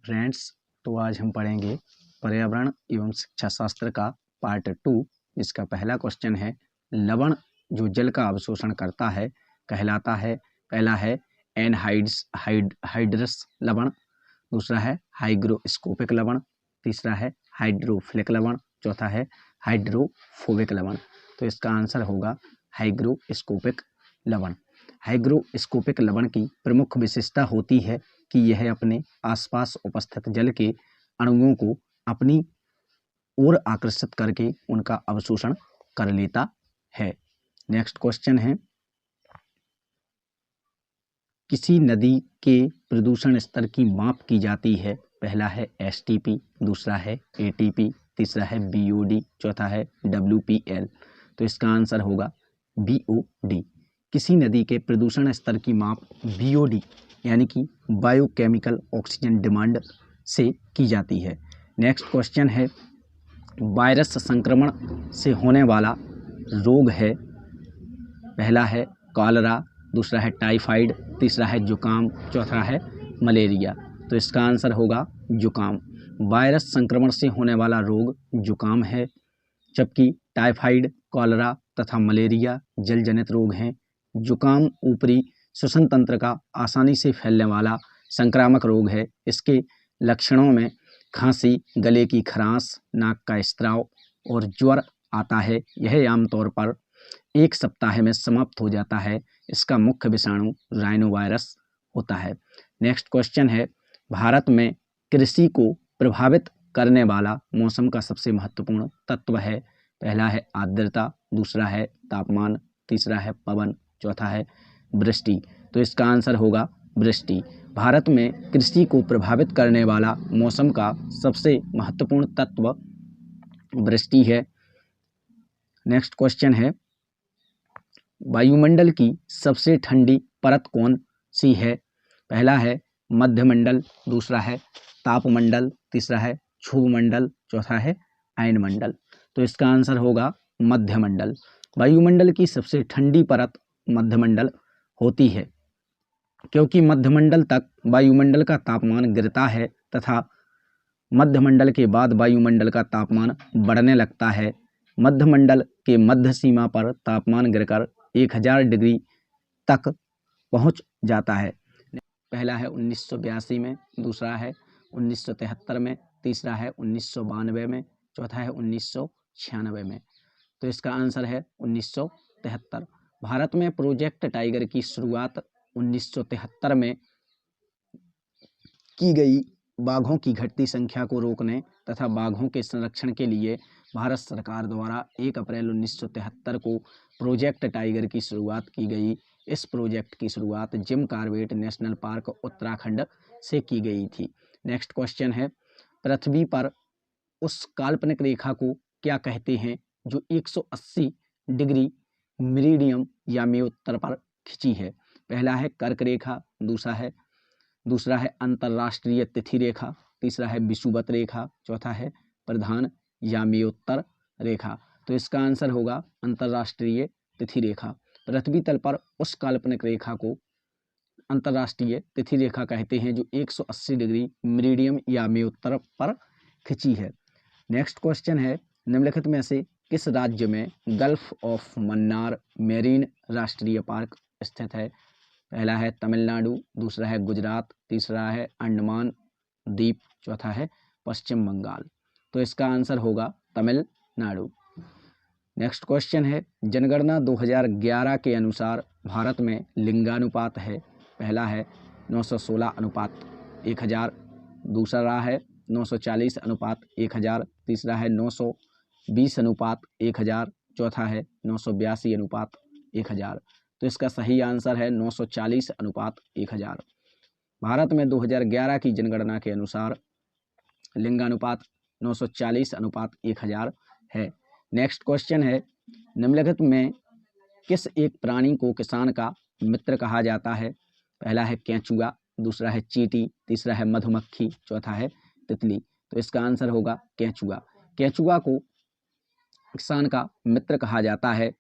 Friends, तो आज हम पढ़ेंगे पर्यावरण एवं शिक्षा शास्त्र का पार्ट 2। इसका पहला क्वेश्चन है, लवण जो जल का अवशोषण करता है कहलाता है। पहला है एनहाइड्रस लवण, दूसरा है हाइग्रोस्कोपिक लवण, तीसरा है हाइड्रोफ्लिक लवण, चौथा है हाइड्रोफोबिक लवण। तो इसका आंसर होगा हाइग्रोस्कोपिक लवण। हाइग्रोस्कोपिक लवण की प्रमुख विशेषता होती है कि यह अपने आसपास उपस्थित जल के अणुओं को अपनी ओर आकर्षित करके उनका अवशोषण कर लेता है। नेक्स्ट क्वेश्चन है, किसी नदी के प्रदूषण स्तर की माप की जाती है। पहला है एसटीपी, दूसरा है एटीपी, तीसरा है बीओडी, चौथा है डब्ल्यूपीएल। तो इसका आंसर होगा बीओडी। किसी नदी के प्रदूषण स्तर की माप बीओडी यानी कि बायोकेमिकल ऑक्सीजन डिमांड से की जाती है। नेक्स्ट क्वेश्चन है, वायरस संक्रमण से होने वाला रोग है। पहला है कॉलरा, दूसरा है टाइफाइड, तीसरा है जुकाम, चौथा है मलेरिया। तो इसका आंसर होगा जुकाम। वायरस संक्रमण से होने वाला रोग जुकाम है, जबकि टाइफाइड, कॉलरा तथा मलेरिया जल जनित रोग हैं। जुकाम ऊपरी श्वसन तंत्र का आसानी से फैलने वाला संक्रामक रोग है। इसके लक्षणों में खांसी, गले की खरांश, नाक का स्त्राव और ज्वर आता है। यह आमतौर पर 1 सप्ताह में समाप्त हो जाता है। इसका मुख्य विषाणु राइनो वायरस होता है। नेक्स्ट क्वेश्चन है, भारत में कृषि को प्रभावित करने वाला मौसम का सबसे महत्वपूर्ण तत्व है। पहला है आर्द्रता, दूसरा है तापमान, तीसरा है पवन, चौथा है वृष्टि। तो इसका आंसर होगा वृष्टि। भारत में कृषि को प्रभावित करने वाला मौसम का सबसे महत्वपूर्ण तत्व वृष्टि है। नेक्स्ट क्वेश्चन है, वायुमंडल की सबसे ठंडी परत कौन सी है। पहला है मध्यमंडल, दूसरा है तापमंडल, तीसरा है क्षुभमंडल, चौथा है अयनमंडल। तो इसका आंसर होगा मध्यमंडल। वायुमंडल की सबसे ठंडी परत मध्यमंडल होती है, क्योंकि मध्यमंडल तक वायुमंडल का तापमान गिरता है तथा मध्यमंडल के बाद वायुमंडल का तापमान बढ़ने लगता है। मध्यमंडल के मध्य सीमा पर तापमान गिरकर 1000 डिग्री तक पहुंच जाता है। पहला है 1982 में, दूसरा है 1973 में, तीसरा है 1992 में, चौथा है 1996 में। तो इसका आंसर है 1973। भारत में प्रोजेक्ट टाइगर की शुरुआत 1973 में की गई। बाघों की घटती संख्या को रोकने तथा बाघों के संरक्षण के लिए भारत सरकार द्वारा 1 अप्रैल 1973 को प्रोजेक्ट टाइगर की शुरुआत की गई। इस प्रोजेक्ट की शुरुआत Jim Corbett national park Uttarakhand से की गई थी। नेक्स्ट क्वेश्चन है, पृथ्वी पर उस काल्पनिक रेखा को क्या कहते हैं जो 180 डिग्री मेरिडियन या उत्तर पर खिंची है। पहला है कर्क रेखा, दूसरा है अंतर्राष्ट्रीय तिथि रेखा, तीसरा है विषुवत रेखा, चौथा है प्रधान या उत्तर रेखा। तो इसका आंसर होगा अंतर्राष्ट्रीय तिथि रेखा। पृथ्वी तल पर उस काल्पनिक रेखा को अंतर्राष्ट्रीय तिथि रेखा कहते हैं जो 180 डिग्री मेरिडियन या उत्तर पर खिंची है। नेक्स्ट क्वेश्चन है, निम्नलिखित में से किस राज्य में गल्फ ऑफ मन्नार मेरीन राष्ट्रीय पार्क स्थित है। पहला है तमिलनाडु, दूसरा है गुजरात, तीसरा है अंडमान द्वीप, चौथा है पश्चिम बंगाल। तो इसका आंसर होगा तमिलनाडु। नेक्स्ट क्वेश्चन है, जनगणना 2011 के अनुसार भारत में लिंगानुपात है। पहला है 916 अनुपात 1000, दूसरा है 940 अनुपात 1000, तीसरा है 920 अनुपात 1000, चौथा है 982 अनुपात 1000। तो इसका सही आंसर है 940 अनुपात 1000। भारत में 2011 की जनगणना के अनुसार लिंगानुपात 940 अनुपात 1000 है। नेक्स्ट क्वेश्चन है, निम्नलिखित में किस एक प्राणी को किसान का मित्र कहा जाता है। पहला है केंचुआ, दूसरा है चींटी, तीसरा है मधुमक्खी, चौथा है तितली। तो इसका आंसर होगा केंचुआ। केंचुआ को किसान का मित्र कहा जाता है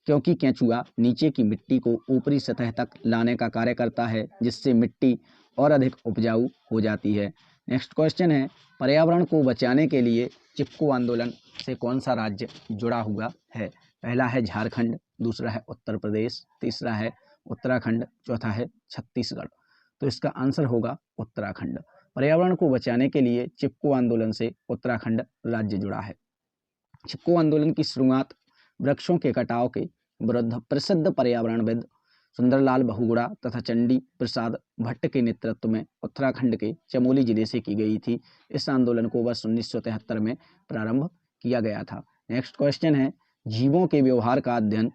क्योंकि केंचुआ नीचे की मिट्टी को ऊपरी सतह तक लाने का कार्य करता है, जिससे मिट्टी और अधिक उपजाऊ हो जाती है। नेक्स्ट क्वेश्चन है, पर्यावरण को बचाने के लिए चिपको आंदोलन से कौन सा राज्य जुड़ा हुआ है? पहला है झारखंड, दूसरा है उत्तर प्रदेश, तीसरा है उत्तराखंड, चौथा है छत्तीसगढ़। तो इसका आंसर होगा उत्तराखंड। पर्यावरण को बचाने के लिए चिपको आंदोलन से उत्तराखंड राज्य जुड़ा है। चिपको आंदोलन की शुरुआत वृक्षों के कटाव के विरुद्ध प्रसिद्ध पर्यावरणविद सुंदरलाल बहुगुणा तथा चंडी प्रसाद भट्ट के नेतृत्व में उत्तराखंड के चमोली जिले से की गई थी। इस आंदोलन को वर्ष 1973 में प्रारंभ किया गया था। नेक्स्ट क्वेश्चन है, जीवों के व्यवहार का अध्ययन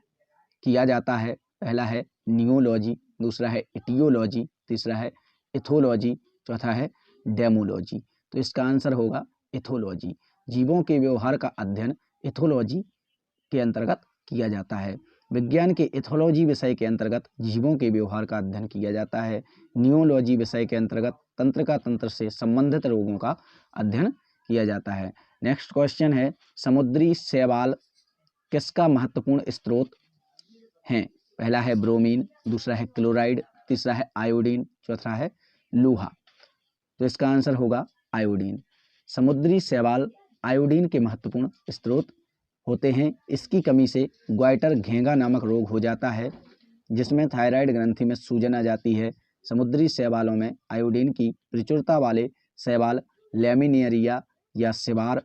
किया जाता है। पहला है नियोलॉजी, दूसरा है इटियोलॉजी, तीसरा है इथोलॉजी, चौथा है डेमोलॉजी। तो इसका आंसर होगा इथोलॉजी। जीवों के व्यवहार का अध्ययन इथोलॉजी के अंतर्गत किया जाता है। विज्ञान के इथोलॉजी विषय के अंतर्गत जीवों के व्यवहार का अध्ययन किया जाता है। नियोलॉजी विषय के अंतर्गत तंत्र से संबंधित रोगों का अध्ययन किया जाता है। नेक्स्ट क्वेश्चन है, समुद्री शैवाल किसका महत्वपूर्ण स्रोत है? पहला है ब्रोमीन, दूसरा है क्लोराइड, तीसरा है आयोडीन, चौथा है लोहा। तो इसका आंसर होगा आयोडीन। समुद्री शैवाल आयोडीन के महत्वपूर्ण स्रोत होते हैं। इसकी कमी से ग्वाइटर घेंगा नामक रोग हो जाता है, जिसमें थायराइड ग्रंथि में सूजन आ जाती है। समुद्री शैवालों में आयोडीन की प्रचुरता वाले शैवाल लैमिनेरिया या सिवार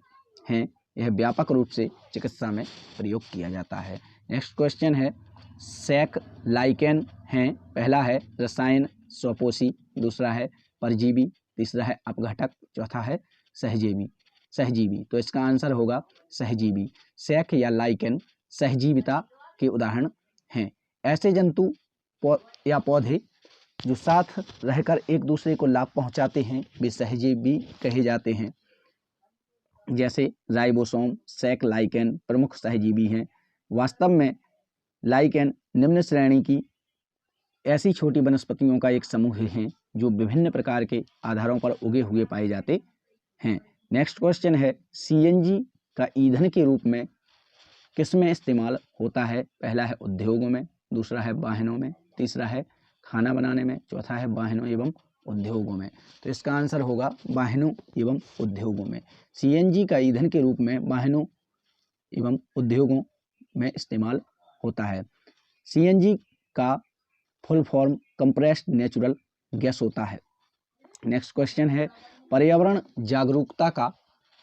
हैं। यह व्यापक रूप से चिकित्सा में प्रयोग किया जाता है। नेक्स्ट क्वेश्चन है, सैक लाइकेन हैं। पहला है रसायन स्वपोषी, दूसरा है परजीवी, तीसरा है अपघटक, चौथा है सहजीवी। तो इसका आंसर होगा सहजीवी। सैक या लाइकेन सहजीविता के उदाहरण हैं। ऐसे जंतु या पौधे जो साथ रहकर एक दूसरे को लाभ पहुंचाते हैं वे सहजीवी कहे जाते हैं। जैसे राइबोसोम, सैक, लाइकेन प्रमुख सहजीवी हैं। वास्तव में लाइकेन निम्न श्रेणी की ऐसी छोटी वनस्पतियों का एक समूह है जो विभिन्न प्रकार के आधारों पर उगे हुए पाए जाते हैं। नेक्स्ट क्वेश्चन है, सीएनजी का ईंधन के रूप में किसमें इस्तेमाल होता है? पहला है उद्योगों में, दूसरा है वाहनों में, तीसरा है खाना बनाने में, चौथा है वाहनों एवं उद्योगों में। तो इसका आंसर होगा वाहनों एवं उद्योगों में। सीएनजी का ईंधन के रूप में वाहनों एवं उद्योगों में इस्तेमाल होता है। सीएनजी का full form compressed natural gas होता है। नेक्स्ट क्वेश्चन है, पर्यावरण जागरूकता का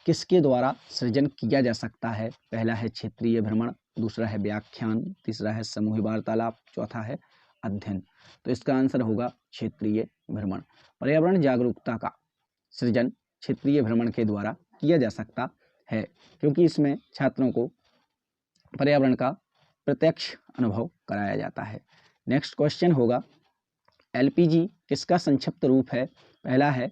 किसके द्वारा सृजन किया जा सकता है? पहला है क्षेत्रीय भ्रमण, दूसरा है व्याख्यान, तीसरा है समूह वार्तालाप, चौथा है अध्ययन। तो इसका आंसर होगा क्षेत्रीय भ्रमण। पर्यावरण जागरूकता का सृजन क्षेत्रीय भ्रमण के द्वारा किया जा सकता है, क्योंकि इसमें छात्रों को पर्यावरण का प्रत्यक्ष अनुभव कराया जाता है। नेक्स्ट क्वेश्चन होगा, एलपीजी किसका संक्षिप्त रूप है? पहला है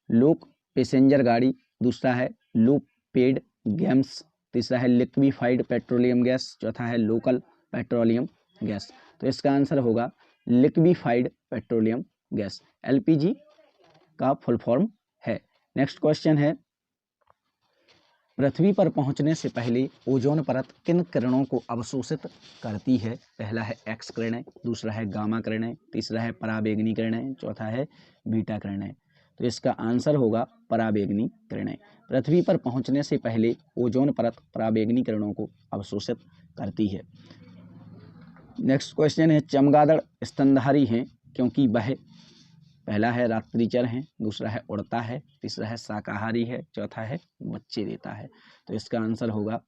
लोक पैसेंजर गाड़ी, दूसरा है लो पेड गैस, तीसरा है लिक्विफाइड पेट्रोलियम गैस, चौथा है लोकल पेट्रोलियम गैस। तो इसका आंसर होगा लिक्विफाइड पेट्रोलियम गैस। एलपीजी का फुल फॉर्म है। नेक्स्ट क्वेश्चन है, पृथ्वी पर पहुंचने से पहले ओजोन परत किन किरणों को अवशोषित करती है? पहला है एक्स किरणें, दूसरा है गामा किरणें, तीसरा है पराबैंगनी किरणें, चौथा है बीटा किरणें। तो इसका आंसर होगा पराबैंगनी किरणें। पृथ्वी पर पहुंचने से पहले ओजोन परत पराबैंगनी किरणों को अवशोषित करती है। नेक्स्ट क्वेश्चन है, चमगादड़ स्तनधारी हैं क्योंकि वह पहला है रात्रिचर है, दूसरा है उड़ता है, तीसरा है शाकाहारी है, चौथा है बच्चे देता है। तो इसका आंसर होगा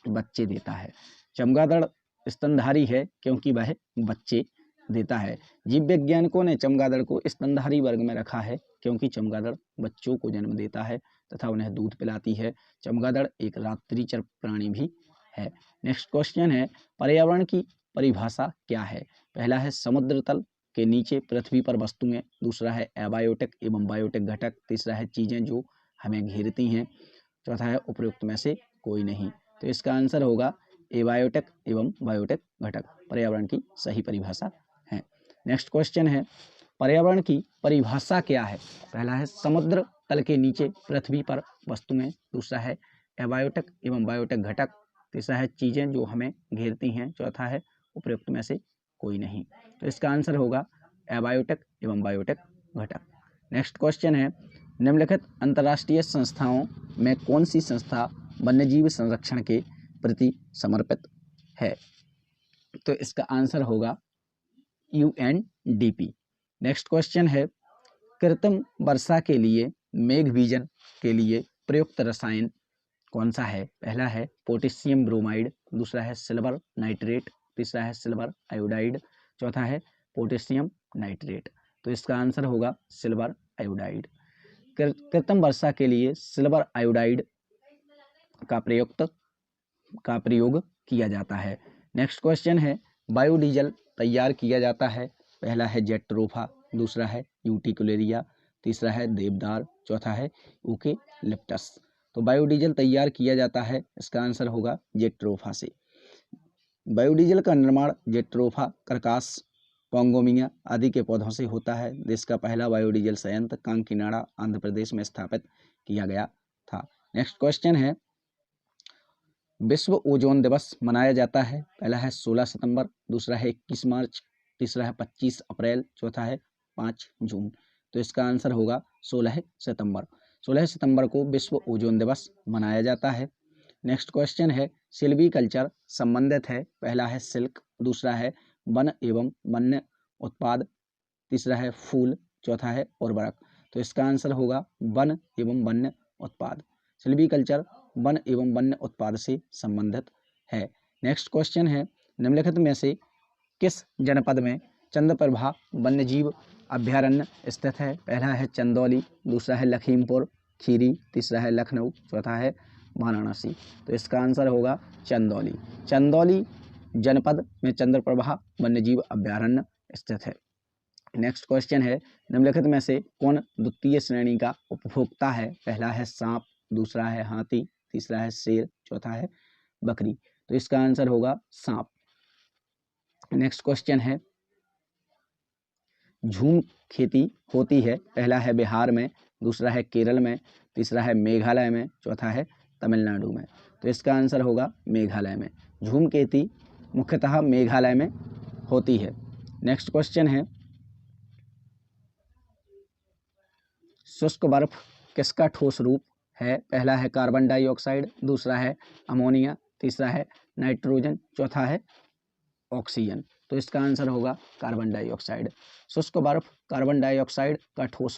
बच्चे देता है। चमगादड़ स्तनधारी है क्योंकि वह बच्चे देता है। जीव वैज्ञानिकों ने चमगादड़ को स्तनधारी वर्ग में रखा है क्योंकि चमगादड़ बच्चों को जन्म देता है तथा उन्हें दूध पिलाती है। चमगादड़ एक रात्रिचर प्राणी भी है। नेक्स्ट क्वेश्चन है, पर्यावरण की परिभाषा क्या है? पहला है समुद्र तल के नीचे पृथ्वी पर वस्तुएं, दूसरा है एबायोटिक एवं बायोटिक घटक, तीसरा है चीजें जो हमें घेरती हैं, चौथा है उपयुक्त में से कोई नहीं। तो इसका आंसर होगा एबायोटिक एवं बायोटिक घटक पर्यावरण की सही परिभाषा है। नेक्स्ट क्वेश्चन है, पर्यावरण की परिभाषा क्या है? पहला है समुद्र तल के नीचे पृथ्वी पर वस्तुएं, दूसरा है एबायोटिक एवं बायोटिक घटक, तीसरा है चीजें जो हमें घेरती हैं, चौथा है उपयुक्त में से कोई नहीं। तो इसका आंसर होगा एबायोटिक एवं बायोटिक घटक। नेक्स्ट क्वेश्चन है, निम्नलिखित अंतर्राष्ट्रीय संस्थाओं में कौन सी संस्था वन्यजीव संरक्षण के प्रति समर्पित है? तो इसका आंसर होगा UNDP। नेक्स्ट क्वेश्चन है, कृत्रिम वर्षा के लिए मेघ बीजन के लिए प्रयुक्त रसायन कौन सा है? पहला है पोटेशियम ब्रोमाइड, दूसरा है सिल्वर नाइट्रेट, तीसरा है सिल्वर आयोडाइड, चौथा है पोटेशियम नाइट्रेट। तो इसका आंसर होगा सिल्वर आयोडाइड। कृत्रिम वर्षा के लिए सिल्वर आयोडाइड का प्रयोग किया जाता है। नेक्स्ट क्वेश्चन है, बायोडीजल तैयार किया जाता है। पहला है जेट्रोफा, दूसरा है यूटिकुलेरिया, तीसरा है देवदार, चौथा है यूकेलिप्टस। तो बायोडीजल तैयार किया जाता है, इसका आंसर होगा जेट्रोफा से। बायोडीजल का निर्माण जेट्रोफा, करकास, पोंगोमिया आदि के पौधों से होता है। देश का पहला बायोडीजल संयंत्र कांकीनाडा आंध्र प्रदेश में स्थापित किया गया था। नेक्स्ट क्वेश्चन है, विश्व ओजोन दिवस मनाया जाता है। पहला है 16 सितंबर, दूसरा है 21 मार्च, तीसरा है 25 अप्रैल, चौथा है 5 जून। तो इसका आंसर होगा 16 सितंबर। 16 सितंबर को विश्व ओजोन दिवस मनाया जाता है। नेक्स्ट क्वेश्चन है, सिल्वीकल्चर संबंधित है। पहला है सिल्क, दूसरा है वन एवं वन्य उत्पाद, तीसरा है फूल, चौथा है उर्वरक। तो इसका आंसर होगा वन एवं वन्य उत्पाद। सिल्वीकल्चर वन एवं वन्य उत्पाद से संबंधित है। नेक्स्ट क्वेश्चन है, निम्नलिखित में से किस जनपद में चंद्रप्रभा वन्यजीव अभ्यारण्य स्थित है? पहला है चंदौली, दूसरा है लखीमपुर खीरी, तीसरा है लखनऊ, चौथा है वाराणसी। तो इसका आंसर होगा चंदौली। चंदौली जनपद में चंद्रप्रभा वन्यजीव अभ्यारण्य स्थित है। नेक्स्ट क्वेश्चन है, निम्नलिखित में से कौन द्वितीय श्रेणी का उपभोक्ता है? पहला है सांप, दूसरा है हाथी, तीसरा है शेर, चौथा है बकरी। तो इसका आंसर होगा सांप। नेक्स्ट क्वेश्चन है, झूम खेती होती है। पहला है बिहार में, दूसरा है केरल में, तीसरा है मेघालय में, चौथा है तमिलनाडु में। तो इसका आंसर होगा मेघालय में। झूम खेती मुख्यतः मेघालय में होती है। नेक्स्ट क्वेश्चन है, शुष्क बर्फ किसका ठोस रूप है? पहला है कार्बन डाइऑक्साइड, दूसरा है अमोनिया, तीसरा है नाइट्रोजन, चौथा है ऑक्सीजन। तो इसका आंसर होगा कार्बन डाइऑक्साइड। शुष्क बर्फ कार्बन डाइऑक्साइड का ठोस